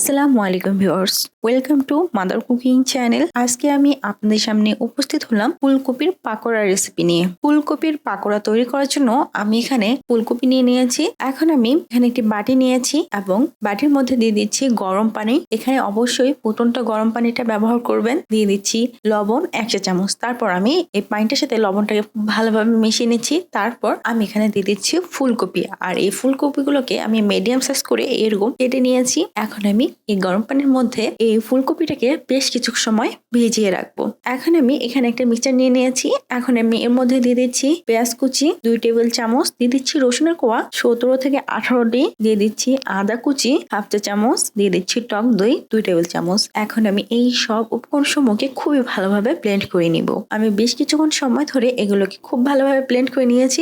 আসসালামু আলাইকুম viewers, welcome to mother cooking channel. আজকে আমি আপনাদের সামনে উপস্থিত হলাম ফুলকপির পাকোড়া রেসিপি নিয়ে। ফুলকপির পাকোড়া তৈরি করার জন্য আমি এখানে ফুলকপি নিয়ে নিয়েছি। এখন আমি এখানে একটি বাটি নিয়েছি এবং বাটির মধ্যে দিয়ে দিচ্ছি গরম পানি। এখানে অবশ্যই ফুটন্ত গরম পানিটা ব্যবহার করবেন। দিয়ে দিচ্ছি লবণ 1 চা চামচ। তারপর আমি এই পানিটার সাথে লবণটাকে ভালোভাবে মিশিয়ে নিচ্ছি। তারপর আমি এখানে দিয়ে দিচ্ছি ফুলকপি, আর এই ফুলকপিগুলোকে আমি মিডিয়াম সাইজ করে এরকম কেটে নিয়েছি। এখন আমি এই গরম পানির মধ্যে এই ফুলকপিটাকে বেশ কিছু সময় ভিজিয়ে রাখবো। এখন আমি এখানে একটা মিক্সচার নিয়ে নিয়েছি। এখন আমি এর মধ্যে দিয়ে দিচ্ছি পেঁয়াজ কুচি 2 টেবিল চামচ, দিয়ে দিচ্ছি রসুনের কোয়া 17 থেকে 18টি, দিয়ে দিচ্ছি আদা কুচি 1/2 চা চামচ, দিয়ে দিচ্ছি টক দই 2 টেবিল চামচ। এখন আমি এই সব উপকরণ সমূহকে খুবই ভালোভাবে ব্লেন্ড করে নিব। আমি বেশ কিছুক্ষণ সময় ধরে এগুলোকে খুব ভালোভাবে ব্লেন্ড করে নিয়েছি,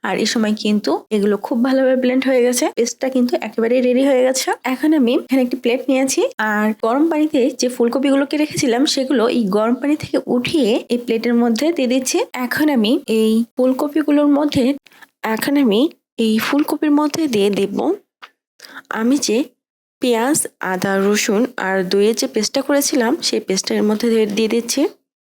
আর এই সময় কিন্তু এগুলো খুব ভালোভাবে ব্লেন্ড হয়ে গেছে। পেস্টটা কিন্তু একেবারে রেডি হয়ে গেছে। এখন আমি এখানে একটি প্লেট নিয়েছি, আর গরম পানিতে যে ফুলকপিগুলোকে রেখেছিলাম সেগুলো এই গরম পানি থেকে উঠিয়ে এই প্লেটের মধ্যে দিয়ে দিচ্ছি। এখন আমি এই ফুলকপির মধ্যে দিয়ে দেব আমি যে পেঁয়াজ, আদা, রসুন আর দইয়ের যে পেস্টটা করেছিলাম সেই পেস্টের মধ্যে দিয়ে দিচ্ছি।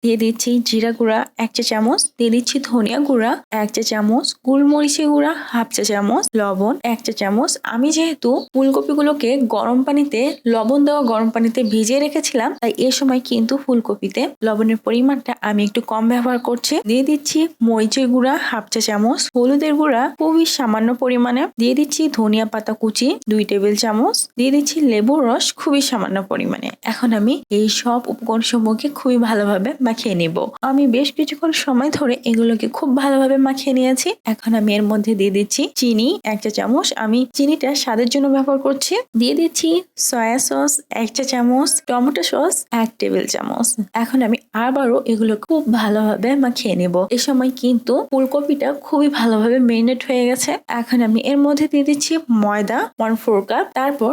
দিয়ে দিচ্ছি জিরা গুঁড়া 1 চা চামচ, দিয়ে দিচ্ছি ধনিয়া গুঁড়া 1 চা চামচ, গোলমরিচের গুঁড়া 1/2 চা চামচ, লবণ 1 চা চামচ। আমি যেহেতু ফুলকপিগুলোকে গরম পানিতে লবণ দেওয়া গরম পানিতে ভিজিয়ে রেখেছিলাম, তাই এ সময় কিন্তু ফুলকপিতে লবণের পরিমাণটা আমি একটু কম ব্যবহার করছি। দিয়ে দিচ্ছি মরিচের গুঁড়া 1/2 চা চামচ, হলুদের গুঁড়া খুবই সামান্য পরিমাণে, দিয়ে দিচ্ছি ধনিয়া পাতা কুচি 2 টেবিল চামচ, দিয়ে দিচ্ছি লেবুর রস খুবই সামান্য পরিমাণে। এখন আমি এই সব উপকরণ সমূহকে খুবই ভালোভাবে মাখিয়ে নিব। আমি বেশ কিছুক্ষণ সময় ধরে এগুলোকে খুব ভালোভাবে মাখিয়ে নিয়েছি। এখন আমি এর মধ্যে দিয়ে দিচ্ছি চিনি 1 চা চামচ, আমি চিনিটা স্বাদের জন্য ব্যবহার করছি। দিয়ে দিচ্ছি সয়া সস 1 চা চামচ, টমেটো সস 1 টেবিল চামচ। এখন আমি আবারও এগুলো খুব ভালোভাবে মাখিয়ে নেব। এ সময় কিন্তু ফুলকপিটা খুবই ভালোভাবে মেরিনেট হয়ে গেছে। এখন আমি এর মধ্যে দিয়ে দিচ্ছি ময়দা 1/4 কাপ। তারপর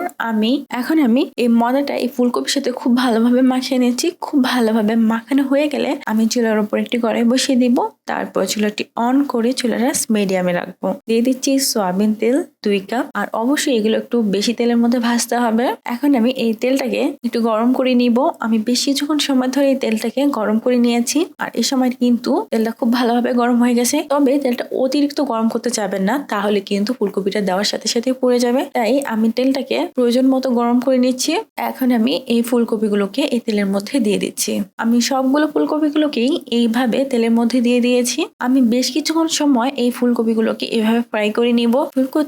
এখন আমি এই ময়দাটা এই ফুলকপির সাথে খুব ভালোভাবে মাখিয়ে নিচ্ছি। খুব ভালোভাবে মাখানো হয়ে গেলে আমি চুলার উপর একটি কড়াই বসিয়ে দিব। তারপর চুলাটি অন করে চুলাটা মিডিয়ামে রাখবো। দিয়ে দিচ্ছি সয়াবিন তেল 2 কাপ, আর অবশ্যই এগুলো একটু বেশি তেলের মধ্যে ভাজতে হবে। এখন আমি এই তেলটাকে একটু গরম করে নিব। আমি বেশ কিছুক্ষণ সময় ধরে এই তেলটাকে গরম করে নিয়েছি, আর এই সময় কিন্তু তেলটা খুব ভালোভাবে গরম হয়ে গেছে। তবে তেলটা অতিরিক্ত গরম করতে যাবেন না, তাহলে কিন্তু ফুলকপিটা দেওয়ার সাথে সাথে পুড়ে যাবে। তাই আমি তেলটাকে প্রয়োজন মতো গরম করে নিচ্ছি। এখন আমি এই ফুলকপিগুলোকে এই তেলের মধ্যে দিয়ে দিচ্ছি। আমি সবগুলো ফুলকপিগুলোকেই এইভাবে তেলের মধ্যে দিয়ে দিয়েছি। আমি বেশ কিছুক্ষণ সময় এই ফুলকপিগুলোকে এভাবে ফ্রাই করে নিব।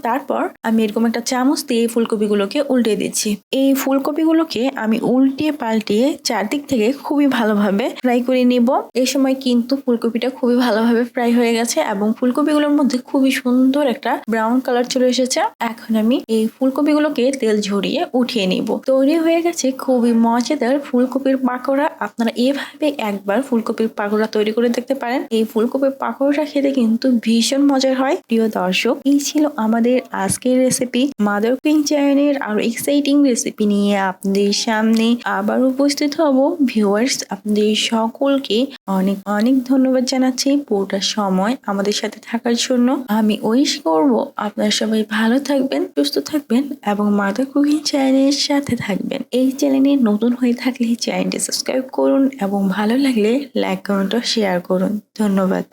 তারপর আমি এরকম একটা চামচ দিয়ে এই ফুলকপিগুলোকে উল্টে দিচ্ছি। এই ফুলকপিগুলোকে আমি উল্টিয়ে পাল্টিয়ে চারদিক থেকে খুবই ভালোভাবে ফ্রাই করে নিব। এই সময় কিন্তু ফুলকপিটা খুবই ভালোভাবে ফ্রাই হয়ে গেছে এবং ফুলকপিগুলোর মধ্যে খুবই সুন্দর একটা ব্রাউন কালার চলে এসেছে। এখন আমি এই ফুলকপিগুলোকে তেল ঝরিয়ে উঠিয়ে নিব। তৈরি হয়ে গেছে খুবই মজাদার ফুলকপির পাকোড়া। আপনারা এভাবে একবার ফুলকপির পাকোড়া তৈরি করে দেখতে পারেন। এই ফুলকপির পাকোড়াটা খেতে কিন্তু ভীষণ মজার হয়। প্রিয় দর্শক, এই ছিল আমাদের আজকের রেসিপি। মাদার কুকিং চ্যানেলের আরো এক্সাইটিং রেসিপি নিয়ে আপনাদের সামনে আবার উপস্থিত হব। ভিউয়ার্স, আপনাদের সকলকে অনেক অনেক ধন্যবাদ জানাচ্ছি পুরোটা সময় আমাদের সাথে থাকার জন্য। আমি উইশ করব আপনারা সবাই ভালো থাকবেন, সুস্থ থাকবেন এবং মাদার কুকিং চ্যানেলের সাথে থাকবেন। এই চ্যানেলে নতুন হয়ে থাকলে চ্যানেলটি সাবস্ক্রাইব করুন এবং ভালো লাগলে লাইক, কমেন্ট ও শেয়ার করুন। ধন্যবাদ।